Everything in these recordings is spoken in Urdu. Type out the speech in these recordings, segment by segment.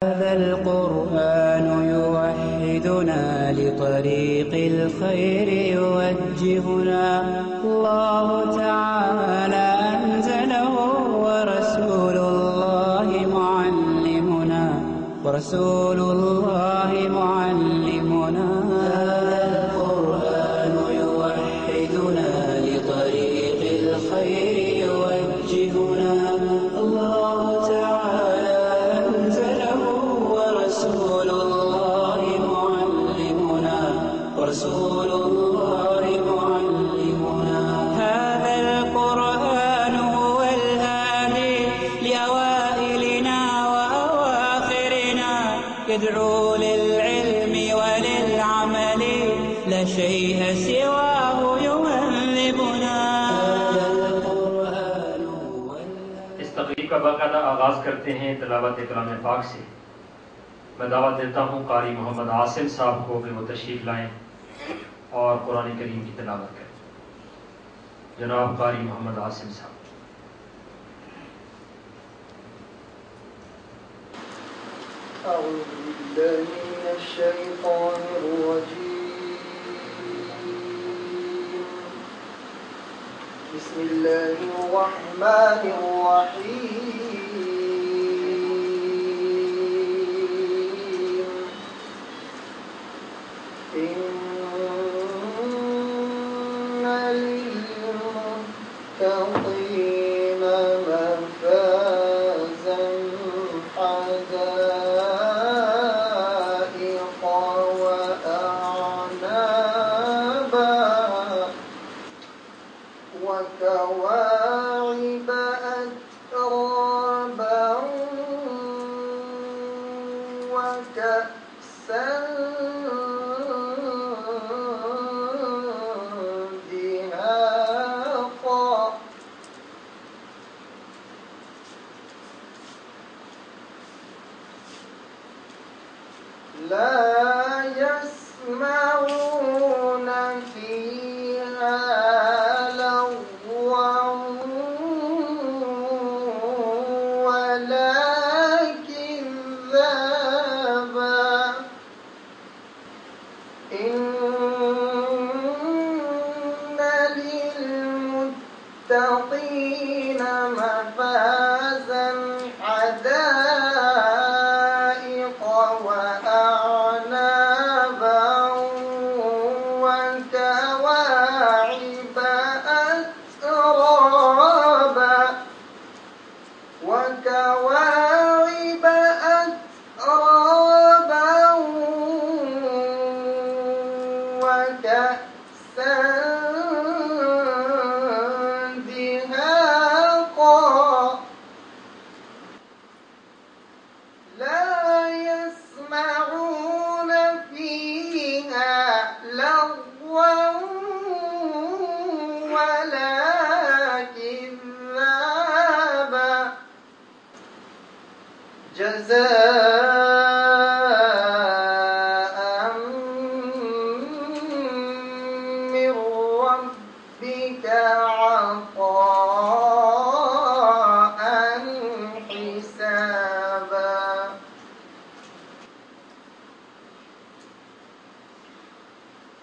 هذا القرآن يوحدنا لطريق الخير يوجهنا الله تعالى أنزله ورسول الله معلمنا هذا القرآن يوحدنا لطريق الخير يوجهنا الله تعالى أنزله ورسول الله معلمنا هذا القرآن هو الهادي لأوائلنا وأواخرنا يدعو للعلم وللعمل لا شيء سواه يهذبنا. اس تقریب کا باقاعدہ آغاز کرتے ہیں تلاوت کلام پاک سے. میں دعوت دیتا ہوں قاری محمد عاصم صاحب کو کہ وہ تشریف لائیں اور قرآن کریم کی تلاوت کریں. جناب قاری محمد عاصم صاحب. أعوذ بالله من الشيطان الرجيم. بسم الله الرحمن الرحيم. إن للمتقين مفازا حدائق وأعنابا وكواعب أترابا وكأسا دهاقا لا يسمعون فيها لغوا ولا كذابا. إن للمتقين مفازا حدائق وأعنابا وكواعب أترابا وكأسا دهاقا لا يسمعون فيها لغوا ولا كذابا. جزاء من ربك عطاء حسابا.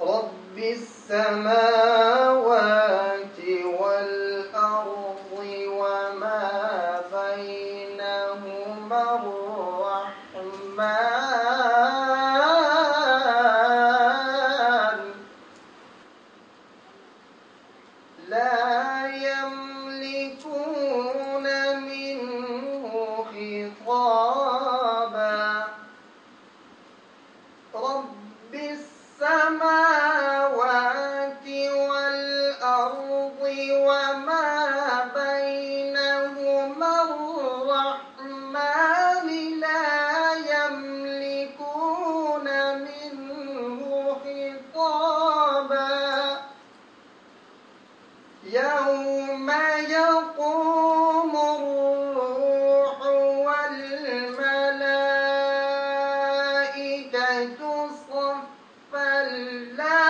رب السماوات والأرض وما بينهما الرحمن لا يملكون منه خطابا. رب السماوات والأرض وما بينهما الرحمن لا يملكون منه خطابا. يوم يقوم الروح والملائكة صفا لا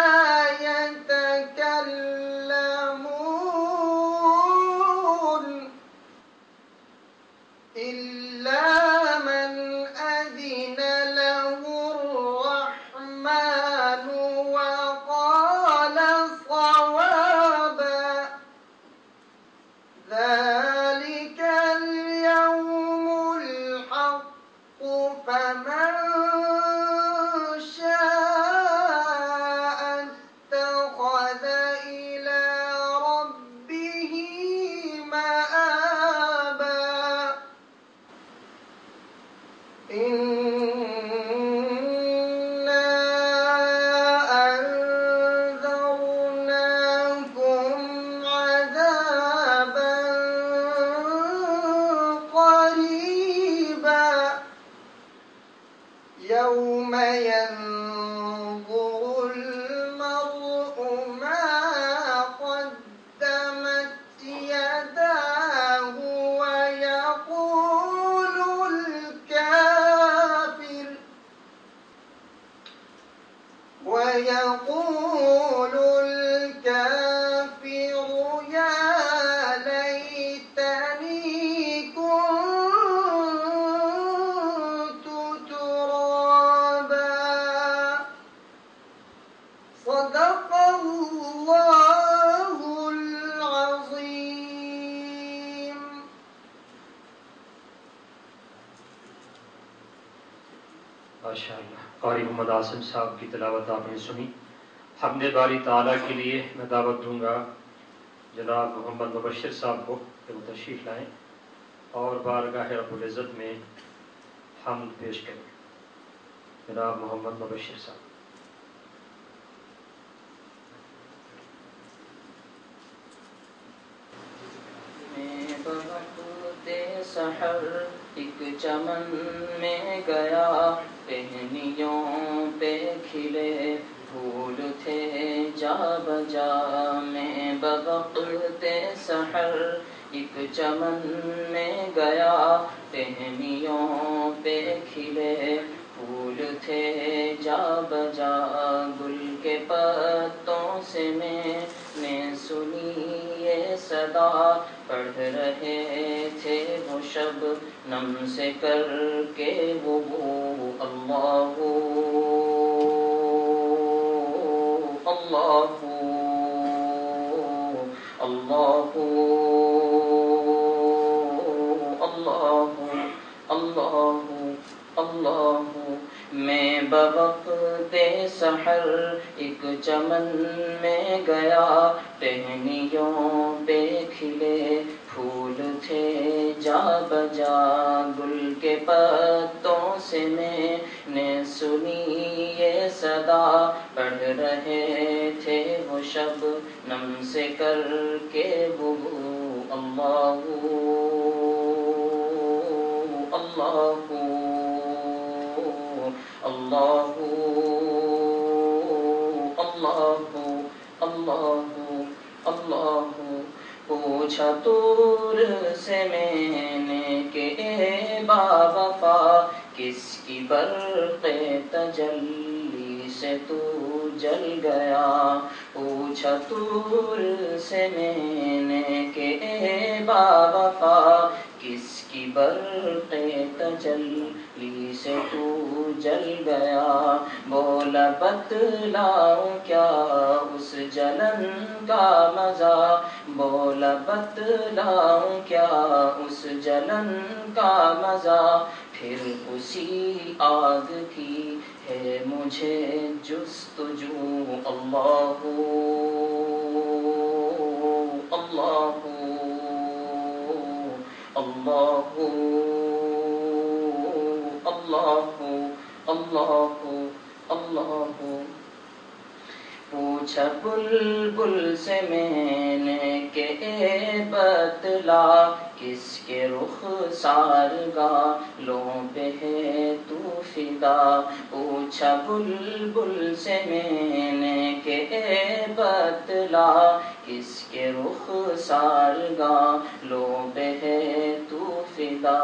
يتكلمون إلا من أذن ماشاءاللہ قاری محمد عاصم صاحب کی تلاوت آپ نے سنی. حمد باری تعالیٰ کے لیے میں دعوت دوں گا جناب محمد مبشر صاحب کو کہ وہ تشریف لائیں اور بارگاہ رب العزت میں حمد پیش کریں. جناب محمد مبشر صاحب. سحر ایک چمن میں گیا، ٹہنیوں پہ کھلے پھول تھے جا بجا. میں بوقت سحر ایک چمن میں گیا، ٹہنیوں پہ کھلے پھول تھے جا بجا. گل کے پتوں سے میں نے سنی یہ صدا، پڑھ رہے تھے وہ شب نم سے کر کے وضو. اللہ اللہ اللہ اللہ اللہ اللہ. میں بوقت سحر ایک چمن میں گیا، ٹہنیوں پہ کھلے پھول تھے جا بجا. گل کے پتوں سے میں نے سنی یہ صدا، پڑھ رہے تھے وہ شب نم سے کر کے وضو. اللہ اللہ اللہ اللہ اللہ اللہ. پوچھا طور سے میں نے کہ اے با وفا، کس کی برق تجلی سے تو جل گیا. پوچھا طور سے میں نے کہ اے با وفا، کس کی برق تجلی سے تو جل گیا. بولا بتلاؤں کیا اس جلن کا مزہ، بولا بتلاؤں کیا اس جلن کا مزہ. پھر اسی آگ کی ہے مجھے جستجو. اللہ اللہ اللہ اللہ اللہ اللہ. پوچھا بلبل سے میں نے کہ اے بتلا، کس کے رخ سارگالوں پہ ہے تو فدا. پوچھا بلبل سے میں نے کہ اے بتلا، کس کے رخ سارگالوں پہ ہے تو فدا.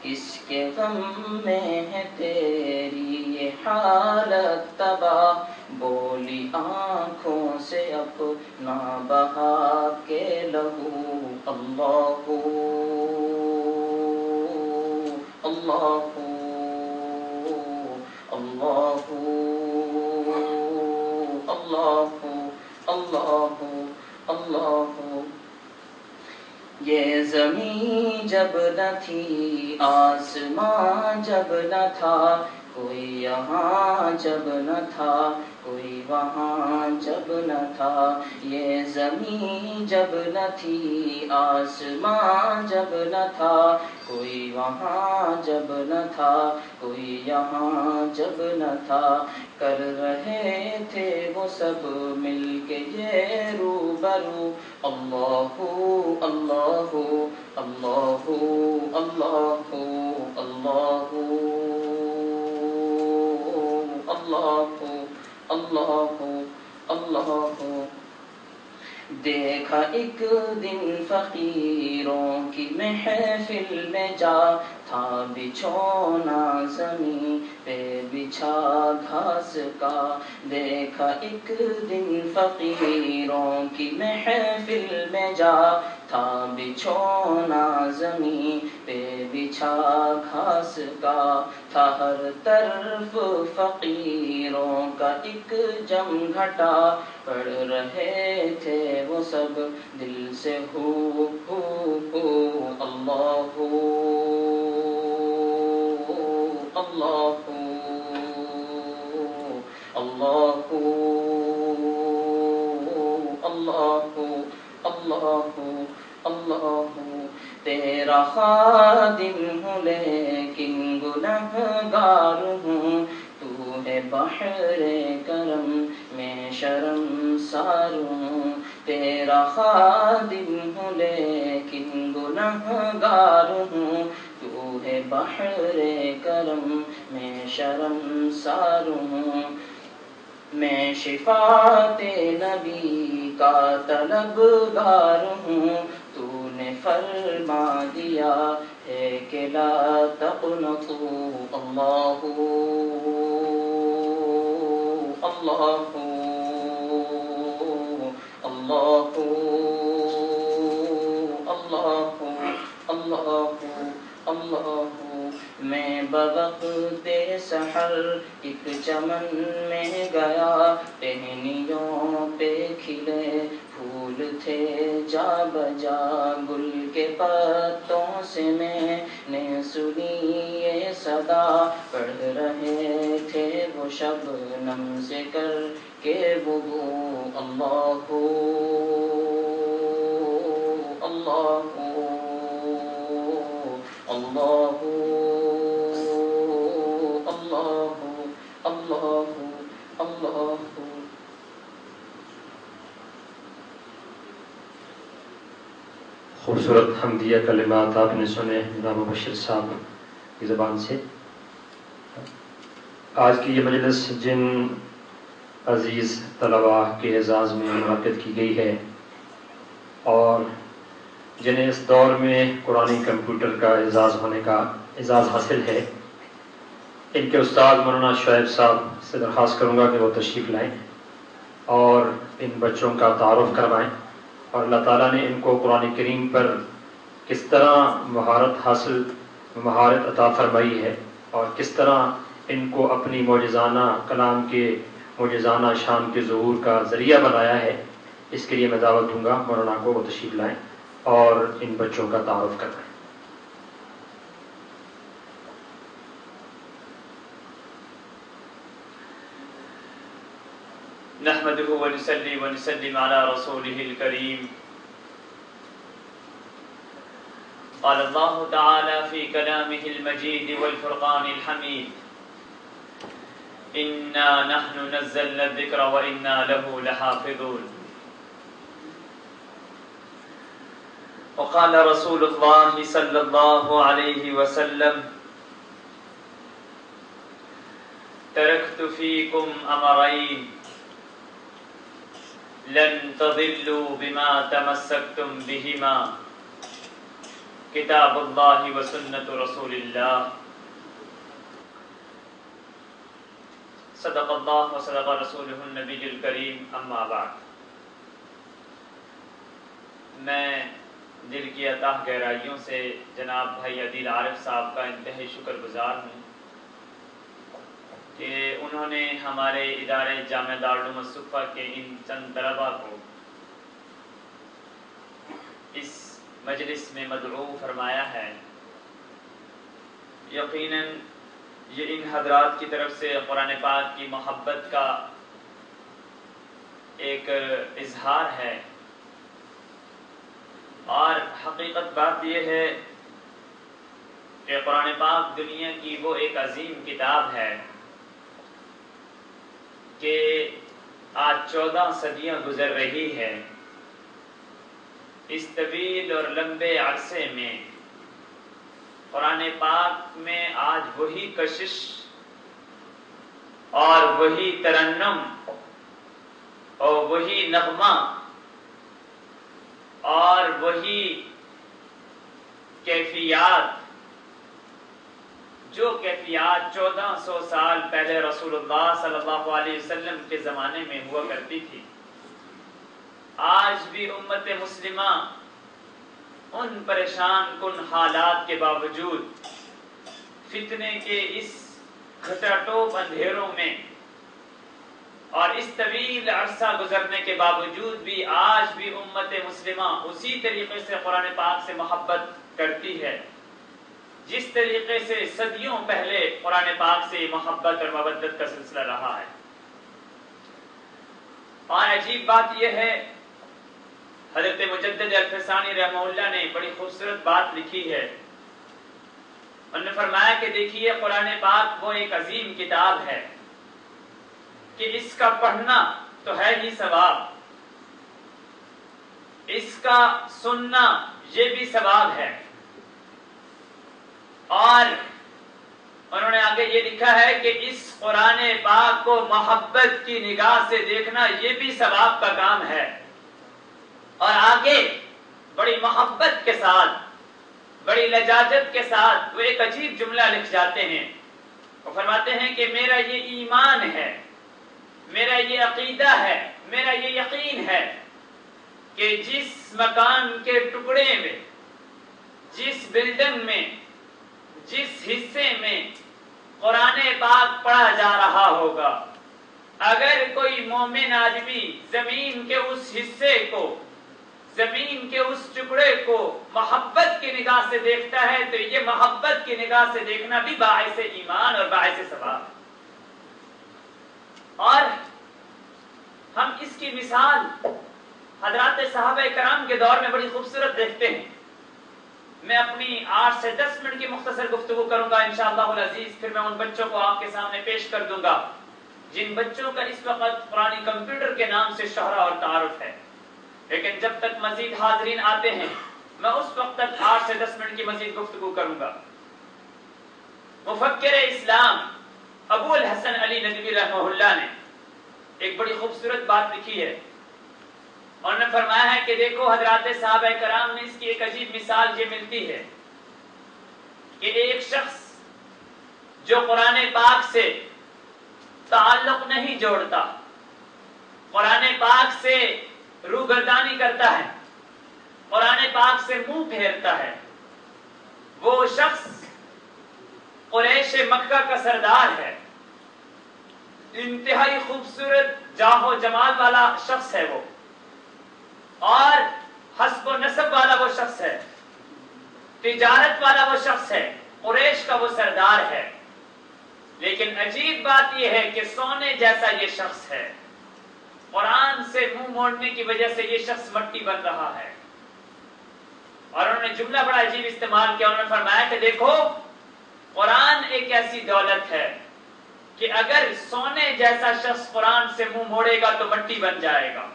کس کے غم میں ہے تیری یہ حالت تباہ، بولی آنکھوں سے اپنا بہا کے لہو. اللہ اللہ اللہ اللہ اللہ اللہ. یہ زمین جب نہ تھی، آسمان جب نہ تھا، کوئی یہاں جب نہ تھا، کوئی وہاں جب نہ تھا. یہ زمین جب نہ تھی، آسمان جب نہ تھا، کوئی وہاں جب نہ تھا، کوئی یہاں جب نہ تھا. کر رہے تھے وہ سب مل کے یہ روبرو. اللہ اللہ اللہ اللہ اللہ اللہ اللہ اللہ. دیکھا ایک دن فقیروں کی محفل میں جا، تھا بچھونا زمین پہ بچھا گھاس کا. دیکھا ایک دن فقیروں کی محفل میں جا، تھا بچھونا زمین پہ بچھا گھاس کا. تھا ہر طرف فقیروں کا ایک جم گھٹا، پڑھ رہے تھے وہ سب دل سے ہو. اللہ اللہ اللہ اللہ تیرا خادم ہوں لیکن گنہگار ہوں، تو ہے بحر کرم میں شرمسار ہوں، تیرا خادم ہوں لیکن گنہگار ہوں، تو ہے بحر کرم میں شرمسار ہوں، میں شفاعت نبی کا طلبگار ہوں، تو نے فرما دیا ہے کہ لا تقنطوا، اللہ اللہ اللہ اللہ اللہ اللہ۔ میں بوقت سحر ایک چمن میں گیا، ٹہنیوں پہ کھلے پھول تھے جا بجا، گل کے پتوں سے میں نے سنی یہ صدا، پڑھ رہے تھے وہ شبنم سے کر کے وضو، اللہ اللہ اللہ اللہ اللہ اللہ۔ خوبصورت حمدیہ کلمات آپ نے سنے جناب مبشر صاحب کی زبان سے۔ آج کی یہ مجلس جن عزیز طلباء کے اعزاز میں منعقد کی گئی ہے اور جنہیں اس دور میں قرآنی کمپیوٹر کا اعزاز حاصل ہے، ان کے استاد مولانا شعیب صاحب سے درخواست کروں گا کہ وہ تشریف لائیں اور ان بچوں کا تعارف کروائیں، اور اللہ تعالیٰ نے ان کو قرآن کریم پر کس طرح مہارت عطا فرمائی ہے اور کس طرح ان کو اپنی معجزانہ کلام کے معجزانہ شان کے ظہور کا ذریعہ بنایا ہے، اس کے لیے میں دعوت دوں گا مولانا کو وہ تشریف لائیں اور ان بچوں کا تعارف کروائیں۔ نحمده ونصلي ونسلم على رسوله الكريم، قال الله تعالى في كلامه المجيد والفرقان الحميد، إنا نحن نزلنا الذكر وإنا له لحافظون، وقال رسول الله صلى الله عليه وسلم، تركت فيكم أمرين لن تضلوا بما تمسكتم بهما، کتاب اللہ و سنت رسول اللہ، صدق اللہ و صدق رسولہ النبی الکریم، اما بعد۔ میں دل کی اتاہ گہرائیوں سے جناب بھائی عدیل عارف صاحب کا انتہائی شکر گزار ہوں کہ انہوں نے ہمارے ادارے جامعہ دارالعلوم الصفا کے ان چند طلباء کو اس مجلس میں مدعو فرمایا ہے۔ یقیناً یہ ان حضرات کی طرف سے قرآن پاک کی محبت کا ایک اظہار ہے، اور حقیقت بات یہ ہے کہ قرآن پاک دنیا کی وہ ایک عظیم کتاب ہے کہ آج 14 صدیاں گزر رہی ہے، اس طویل اور لمبے عرصے میں قرآن پاک میں آج وہی کشش اور وہی ترنم اور وہی نغمہ اور وہی کیفیات، جو کیفیات 1400 سال پہلے رسول اللہ صلی اللہ علیہ وسلم کے زمانے میں ہوا کرتی تھی، آج بھی امت مسلمہ ان پریشان کن حالات کے باوجود، فتنے کے اس گھٹاٹوپ اندھیروں میں اور اس طویل عرصہ گزرنے کے باوجود بھی آج بھی امت مسلمہ اسی طریقے سے قرآن پاک سے محبت کرتی ہے جس طریقے سے صدیوں پہلے قرآن پاک سے محبت اور مودت کا سلسلہ رہا ہے۔ اور عجیب بات یہ ہے حضرت مجدد الفسانی رحمہ اللہ نے بڑی خوبصورت بات لکھی ہے. انہوں نے فرمایا کہ دیکھیے قرآن پاک وہ ایک عظیم کتاب ہے کہ اس کا پڑھنا تو ہے ہی ثواب، اس کا سننا یہ بھی ثواب ہے، اور انہوں نے آگے یہ لکھا ہے کہ اس قرآن پاک کو محبت کی نگاہ سے دیکھنا یہ بھی ثواب کا کام ہے. اور آگے بڑی محبت کے ساتھ، بڑی لجاجت کے ساتھ وہ ایک عجیب جملہ لکھ جاتے ہیں. وہ فرماتے ہیں کہ میرا یہ ایمان ہے، میرا یہ عقیدہ ہے، میرا یہ یقین ہے کہ جس مکان کے ٹکڑے میں، جس بلڈنگ میں، جس حصے میں قرآن پاک پڑھا جا رہا ہوگا، اگر کوئی مومن آدمی زمین کے اس حصے کو، زمین کے اس ٹکڑے کو محبت کی نگاہ سے دیکھتا ہے تو یہ محبت کی نگاہ سے دیکھنا بھی باعث ایمان اور باعث ثواب. اور ہم اس کی مثال حضرات صحابہ کرام کے دور میں بڑی خوبصورت دیکھتے ہیں. میں اپنی 8 سے 10 منٹ کی مختصر گفتگو کروں گا انشاءاللہ العزیز، پھر میں ان بچوں کو آپ کے سامنے پیش کر دوں گا جن بچوں کا اس وقت قرآن کمپیوٹر کے نام سے شہرہ اور تعارف ہے. لیکن جب تک مزید حاضرین آتے ہیں میں اس وقت تک 8 سے 10 منٹ کی مزید گفتگو کروں گا. مفکر اسلام ابو الحسن علی ندوی رحمہ اللہ نے ایک بڑی خوبصورت بات لکھی ہے. انہوں نے فرمایا ہے کہ دیکھو حضرات صحابہ کرام نے اس کی ایک عجیب مثال یہ ملتی ہے کہ ایک شخص جو قرآن پاک سے تعلق نہیں جوڑتا، قرآن پاک سے روگردانی کرتا ہے، قرآن پاک سے منہ پھیرتا ہے، وہ شخص قریش مکہ کا سردار ہے، انتہائی خوبصورت جاہ و جمال والا شخص ہے وہ، اور حسب و نسب والا وہ شخص ہے، تجارت والا وہ شخص ہے، قریش کا وہ سردار ہے. لیکن عجیب بات یہ ہے کہ سونے جیسا یہ شخص ہے، قرآن سے منہ موڑنے کی وجہ سے یہ شخص مٹی بن رہا ہے. اور انہوں نے جملہ بڑا عجیب استعمال کیا. انہوں نے فرمایا کہ دیکھو قرآن ایک ایسی دولت ہے کہ اگر سونے جیسا شخص قرآن سے منہ موڑے گا تو مٹی بن جائے گا،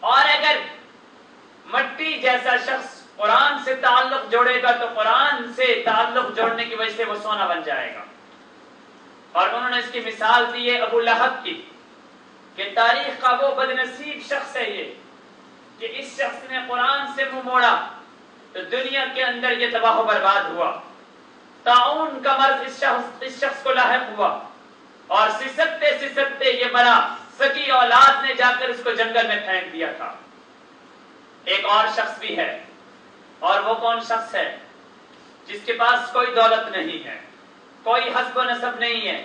اور اگر مٹی جیسا شخص قرآن سے تعلق جوڑے گا تو قرآن سے تعلق جوڑنے کی وجہ سے وہ سونا بن جائے گا. اور انہوں نے اس کی مثال دی ہے ابو لہب کی کہ تاریخ کا وہ بدنصیب شخص ہے یہ کہ اس شخص نے قرآن سے منہ موڑا تو دنیا کے اندر یہ تباہ و برباد ہوا. طاعون کا مرض اس شخص کو لاحق ہوا اور سسکتے سسکتے یہ مرا. سکی اولاد نے جا کر اس کو جنگل میں پھینک دیا تھا. ایک اور شخص بھی ہے، اور وہ کون شخص ہے؟ جس کے پاس کوئی دولت نہیں ہے، کوئی حسب و نسب نہیں ہے،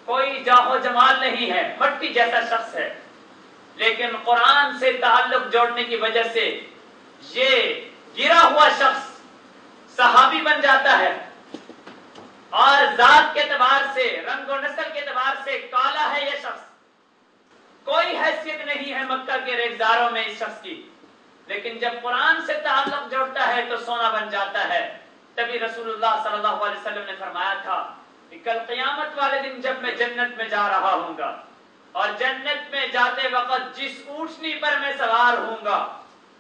کوئی جاہ و جمال نہیں ہے، مٹی جیسا شخص ہے، لیکن قرآن سے تعلق جوڑنے کی وجہ سے یہ گرا ہوا شخص صحابی بن جاتا ہے، اور ذات کے اعتبار سے، رنگ و نسل کے اعتبار سے کالا ہے یہ شخص، کوئی حیثیت نہیں ہے مکہ کے ریزداروں میں اس شخص کی، لیکن جب قرآن سے تعلق جوڑتا ہے تو سونا بن جاتا ہے. تبھی رسول اللہ صلی اللہ علیہ وسلم نے فرمایا تھا کہ کل قیامت والے دن جب میں جنت میں جا رہا ہوں گا اور جنت میں جاتے وقت جس اونٹنی پر میں سوار ہوں گا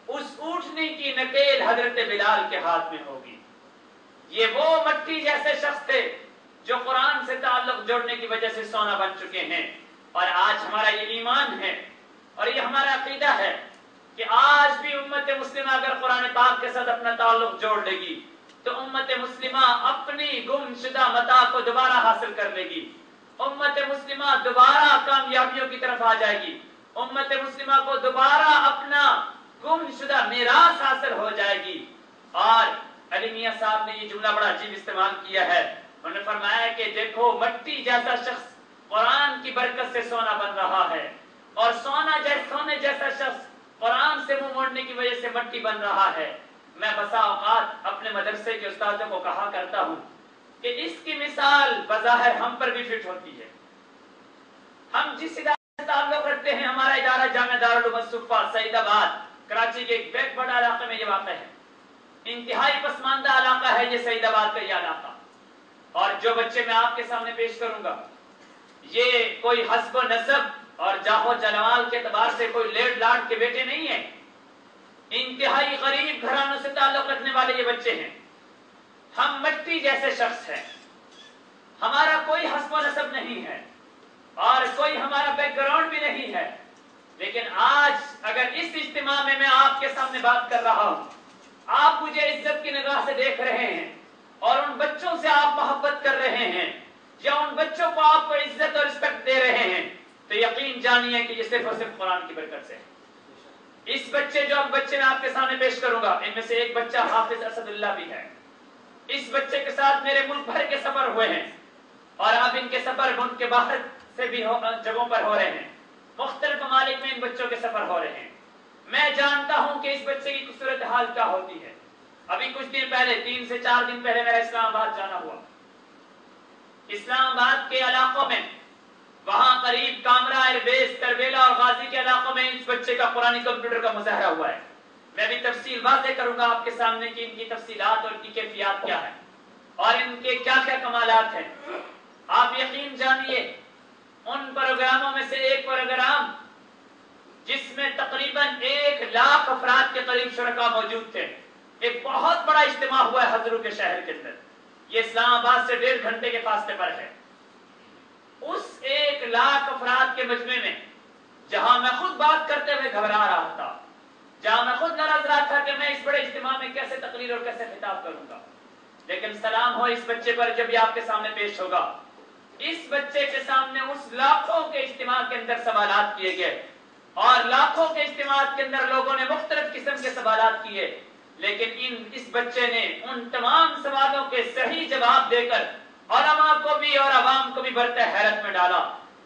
اس اونٹنی کی نکیل حضرت بلال کے ہاتھ میں ہوگی. یہ وہ مٹی جیسے شخص تھے جو قرآن سے تعلق جوڑنے کی وجہ سے سونا بن چکے ہیں. اور آج ہمارا یہ ایمان ہے اور یہ ہمارا عقیدہ ہے کہ آج بھی امت مسلمہ اگر قرآن پاک کے ساتھ اپنا تعلق جوڑ لے گی تو امت مسلمہ اپنی گم شدہ متاع کو دوبارہ حاصل کر لے گی. امت مسلمہ دوبارہ کامیابیوں کی طرف آ جائے گی. امت مسلمہ کو دوبارہ اپنا گم شدہ میراث حاصل ہو جائے گی. اور علی میاں صاحب نے یہ جملہ بڑا عجیب استعمال کیا ہے. انہوں نے فرمایا کہ دیکھو مٹی جیسا شخص قرآن کی برکت سے سونا بن رہا ہے، اور سونے جیسا شخص قرآن سے منہ موڑنے کی وجہ سے مٹی بن رہا ہے. میں بسا اوقات اپنے مدرسے کے استادوں کو کہا کرتا ہوں کہ اس کی مثال بظاہر ہم پر بھی فٹ ہوتی ہے. ہم جس ادارے سے تعلق رکھتے ہیں، ہمارا ادارہ جامعہ دارالعلوم الصفا سعید آباد، کراچی کے ایک بیک ورڈ علاقے میں یہ واقع ہے. انتہائی پسماندہ علاقہ ہے یہ سعید آباد کا یہ علاقہ. اور جو بچے میں آپ کے سامنے پیش کروں گا یہ کوئی حسب و نسب اور جاہ و جلال کے اعتبار سے کوئی لیڈ لاڈ کے بیٹے نہیں ہیں. انتہائی غریب گھرانوں سے تعلق رکھنے والے یہ بچے ہیں. ہم مٹی جیسے شخص ہیں. ہمارا کوئی حسب و نسب نہیں ہے اور کوئی ہمارا بیک گراؤنڈ بھی نہیں ہے. لیکن آج اگر اس اجتماع میں آپ کے سامنے بات کر رہا ہوں, آپ مجھے عزت کی نگاہ سے دیکھ رہے ہیں اور ان بچوں سے آپ محبت کر رہے ہیں یا ان بچوں کو آپ کو عزت اور رسپیکٹ دے رہے ہیں, تو یقین جانیے کہ یہ صرف اور صرف قرآن کی برکت سے ہے. اس بچے جو اب بچے میں آپ کے سامنے پیش کروں گا, ان میں سے ایک بچہ حافظ اسد اللہ بھی ہے. اس بچے کے ساتھ میرے ملک بھر کے سفر ہوئے ہیں اور اب ان کے سفر ملک کے باہر سے بھی جگہوں پر ہو رہے ہیں. مختلف ممالک میں ان بچوں کے سفر ہو رہے ہیں. میں جانتا ہوں کہ اس بچے کی صورتحال کیا ہوتی ہے. ابھی کچھ دن پہلے 3 سے 4 دن پہلے میرا اسلام آباد جانا ہوا. اسلام آباد کے علاقوں میں, وہاں قریب کامرا, ایئر بیس, تربیلا اور غازی کے علاقوں میں اس بچے کا قرآنی کمپیوٹر کا مظاہرہ ہوا ہے. میں بھی تفصیل واضح کروں گا آپ کے سامنے کہ ان کی تفصیلات اور ان کی کیفیات کیا ہے اور ان کے کیا کیا کمالات ہیں. آپ یقین جانیے ان پروگراموں میں سے ایک پروگرام جس میں تقریباً 1 لاکھ افراد کے قریب شرکاء موجود تھے, ایک بہت بڑا اجتماع ہوا ہے حضرو کے شہر کے اندر. یہ اسلام آباد سے 1.5 گھنٹے کے فاصلے پر ہے. اس 1 لاکھ افراد کے مجمع میں جہاں میں خود بات کرتے ہوئے گھبرا رہا تھا, جہاں میں خود ناراض رہا تھا کہ میں اس بڑے اجتماع میں کیسے تقریر اور کیسے خطاب کروں گا, لیکن سلام ہو اس بچے پر جب یہ آپ کے سامنے پیش ہوگا. اس بچے کے سامنے اس لاکھوں کے اجتماع کے اندر سوالات کیے گئے اور لاکھوں کے اجتماعات کے اندر لوگوں نے مختلف قسم کے سوالات کیے, لیکن اس بچے نے ان تمام سوالوں کے صحیح جواب دے کر علماء کو بھی اور عوام کو بھی برتے حیرت میں ڈالا.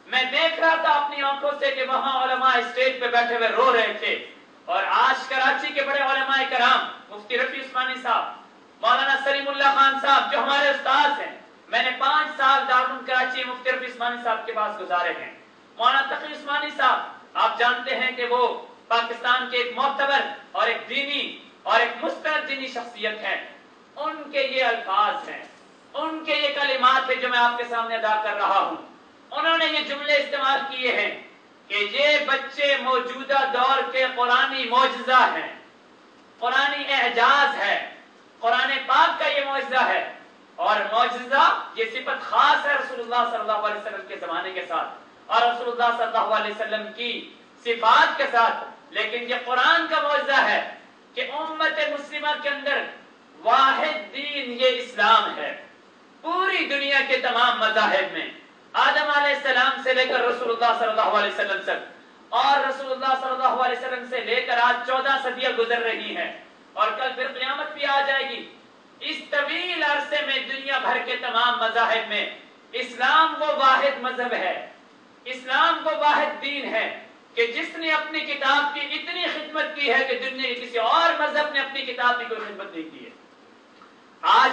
میں دیکھ رہا تھا اپنی آنکھوں سے کہ وہاں علماء اسٹیج پہ بیٹھے ہوئے رو رہے تھے. اور آج کراچی کے بڑے علماء کرام, مفتی رفیع عثمانی صاحب, مولانا سلیم اللہ خان صاحب جو ہمارے استاد ہیں, میں نے 5 سال دارالعلوم کراچی مفتی رفیع عثمانی صاحب کے پاس گزارے ہیں. مولانا تقی عثمانی صاحب آپ جانتے ہیں کہ وہ پاکستان کے ایک معتبر اور ایک دینی اور ایک مستند دینی شخصیت ہے. ان کے یہ الفاظ ہیں, ان کے یہ کلمات ہیں جو میں آپ کے سامنے ادا کر رہا ہوں. انہوں نے یہ جملے استعمال کیے ہیں کہ یہ بچے موجودہ دور کے قرآنی معجزہ ہیں, قرآنی اعجاز ہے, قرآن پاک کا یہ معجزہ ہے. اور معجزہ یہ صفت خاص ہے رسول اللہ صلی اللہ علیہ وسلم کے زمانے کے ساتھ اور رسول اللہ صلی اللہ علیہ وسلم کی صفات کے ساتھ, لیکن یہ قرآن کا معجزہ ہے کہ امت مسلمہ کے اندر واحد دین یہ اسلام ہے. پوری دنیا کے تمام مذاہب میں آدم علیہ السلام سے لے کر رسول اللہ صلی اللہ علیہ وسلم تک اور رسول اللہ صلی اللہ علیہ وسلم سے لے کر آج 14 صدیاں گزر رہی ہیں اور کل پھر قیامت بھی آ جائے گی. اس طویل عرصے میں دنیا بھر کے تمام مذاہب میں اسلام وہ واحد مذہب ہے, اسلام وہ واحد دین ہے کہ جس نے اپنی کتاب کی اتنی خدمت کی ہے کہ دنیا کے کسی اور مذہب نے اپنی کتاب کی کوئی خدمت نہیں کی ہے. آج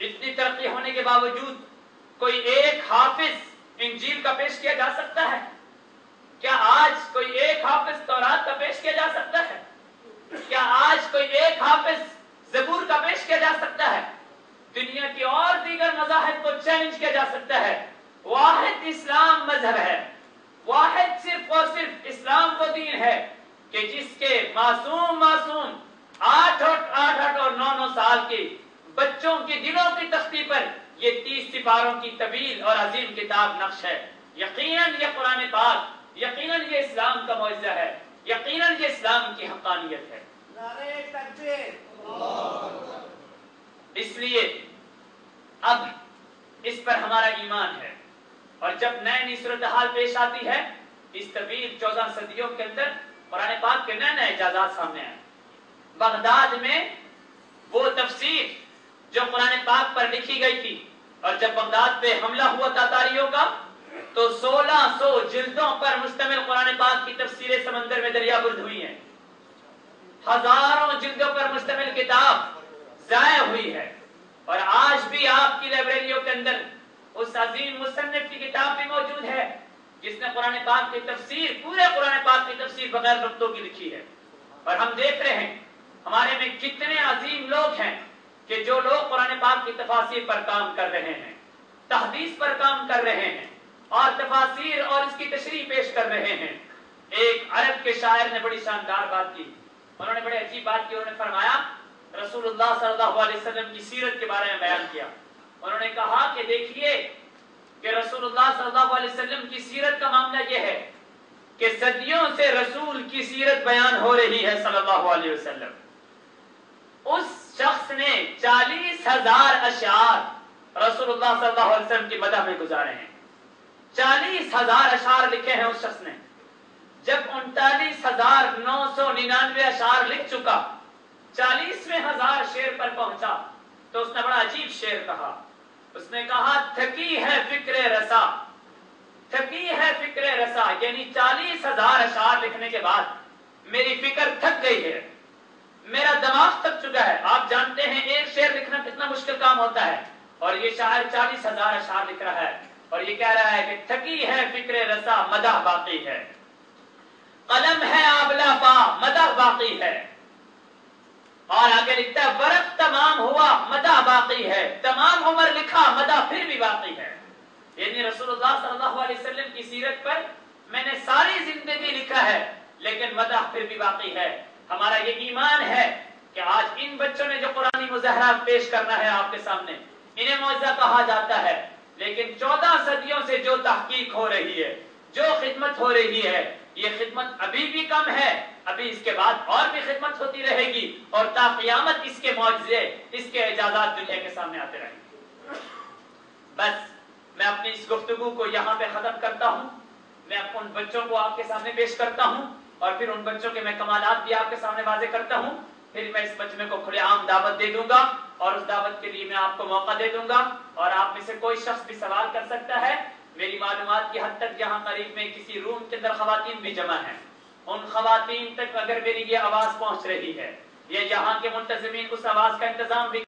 اتنی ترقی ہونے کے باوجود کوئی ایک حافظ انجیل کا پیش کیا جا سکتا ہے؟ کیا آج کوئی ایک حافظ تورات کا پیش کیا جا سکتا ہے؟ کیا آج کوئی ایک حافظ زبور کا پیش کیا جا سکتا ہے؟ دنیا کی اور دیگر مذاہب کو چیلنج کیا جا سکتا ہے. واحد اسلام مذہب ہے, واحد صرف اور صرف اسلام وہ دین ہے کہ جس کے معصوم 8 اور 9 سال کے بچوں کی دلوں کی تختی پر یہ 30 سپاروں کی طویل اور عظیم کتاب نقش ہے. یقیناً یہ قرآن پاک, یقیناً یہ اسلام کا معجزہ ہے, یقیناً یہ اسلام کی حقانیت ہے. نعرہ تکبیر. اس لیے اب اس پر ہمارا ایمان ہے اور جب نئی صورتحال پیش آتی ہے اس طویل 14 صدیوں کے اندر قرآن پاک کے نئے اعجازات سامنے آئے. بغداد میں وہ تفسیر جو قرآن پاک پر لکھی گئی تھی اور جب بغداد پہ حملہ ہوا تاتاریوں کا تو 1600 جلدوں پر مشتمل قرآن پاک کی تفسیریں سمندر میں دریا برد ہوئی ہیں. ہزاروں جلدوں پر مشتمل کتاب ضائع ہوئی ہے اور آج بھی آپ کی لائبریریوں کے اندر اس عظیم مصنف کی کتاب بھی موجود ہے جس نے قرآن پاک کی تفسیر, پورے قرآن پاک کی تفسیر بغیر نقطوں کی لکھی ہے. اور ہم دیکھ رہے ہیں ہمارے میں کتنے عظیم لوگ ہیں کہ جو لوگ قرآن پاک کی تفاسیر پر کام کر رہے ہیں، تحدیث پر کام کر رہے ہیں اور تفاسیر اور اس کی تشریح پیش کر رہے ہیں۔ ایک عرب کے شاعر نے بڑی شاندار بات کی، انہوں نے بڑے عجیب بات کی، انہوں نے فرمایا، رسول اللہ صلی اللہ علیہ وسلم کی سیرت کے بارے میں بیان کیا۔ انہوں نے کہا کہ دیکھیے کہ رسول اللہ صلی اللہ علیہ وسلم کی سیرت کا معاملہ یہ ہے کہ صدیوں سے رسول کی سیرت بیان ہو رہی ہے صلی اللہ علیہ وسلم۔ اس شخص نے 40,000 اشعار رسول اللہ صلی اللہ علیہ وسلم کی مدح میں گزارے ہیں، 40,000 اشعار لکھے ہیں اس شخص نے۔ جب 39,999 اشعار لکھ چکا، 40,000 شعر پر پہنچا تو اس نے بڑا عجیب شعر کہا۔ اس نے کہا تھکی ہے فکر رسا، تھکی ہے فکر رسا، یعنی 40,000 اشعار لکھنے کے بعد میری فکر تھک گئی ہے، میرا دماغ تھک چکا ہے۔ آپ جانتے ہیں ایک شعر لکھنا کتنا مشکل کام ہوتا ہے، اور یہ شاعر 40,000 اشعار لکھ رہا ہے اور یہ کہہ رہا ہے کہ تھکی ہے فکر رسا، مدح باقی ہے، قلم ہے آبلا پا، مدح باقی ہے۔ اور آگے لکھتا ہے برف تمام ہوا، مدح باقی ہے، تمام عمر لکھا، مدح پھر بھی باقی ہے۔ یعنی رسول اللہ صلی اللہ علیہ وسلم کی سیرت پر میں نے ساری زندگی لکھا ہے لیکن مدح پھر بھی باقی ہے۔ ہمارا یہ ایمان ہے کہ آج ان بچوں نے جو قرآنی مظاہرہ پیش کرنا ہے آپ کے سامنے، انہیں معجزہ کہا جاتا ہے، لیکن 14 صدیوں سے جو تحقیق ہو رہی ہے، جو خدمت ہو رہی ہے، یہ خدمت ابھی بھی کم ہے، ابھی اس کے بعد اور بھی خدمت ہوتی رہے گی اور تا قیامت اس کے معجزے، اس کے اعجازات دنیا کے سامنے آتے رہیں گے۔ بس میں اپنی اس گفتگو کو یہاں پہ ختم کرتا ہوں۔ میں ان بچوں کو آپ کے سامنے پیش کرتا ہوں اور پھر ان بچوں کے میں کمالات بھی آپ کے سامنے واضح کرتا ہوں، پھر میں اس مجمع کو کھلے عام دعوت دے دوں گا اور اس دعوت کے لیے میں آپ کو موقع دے دوں گا اور آپ میں سے کوئی شخص بھی سوال کر سکتا ہے۔ میری معلومات کی حد تک یہاں قریب میں کسی روم کے اندر خواتین بھی جمع ہیں، ان خواتین تک اگر میری یہ آواز پہنچ رہی ہے یا یہاں کے منتظمین اس آواز کا انتظام بھی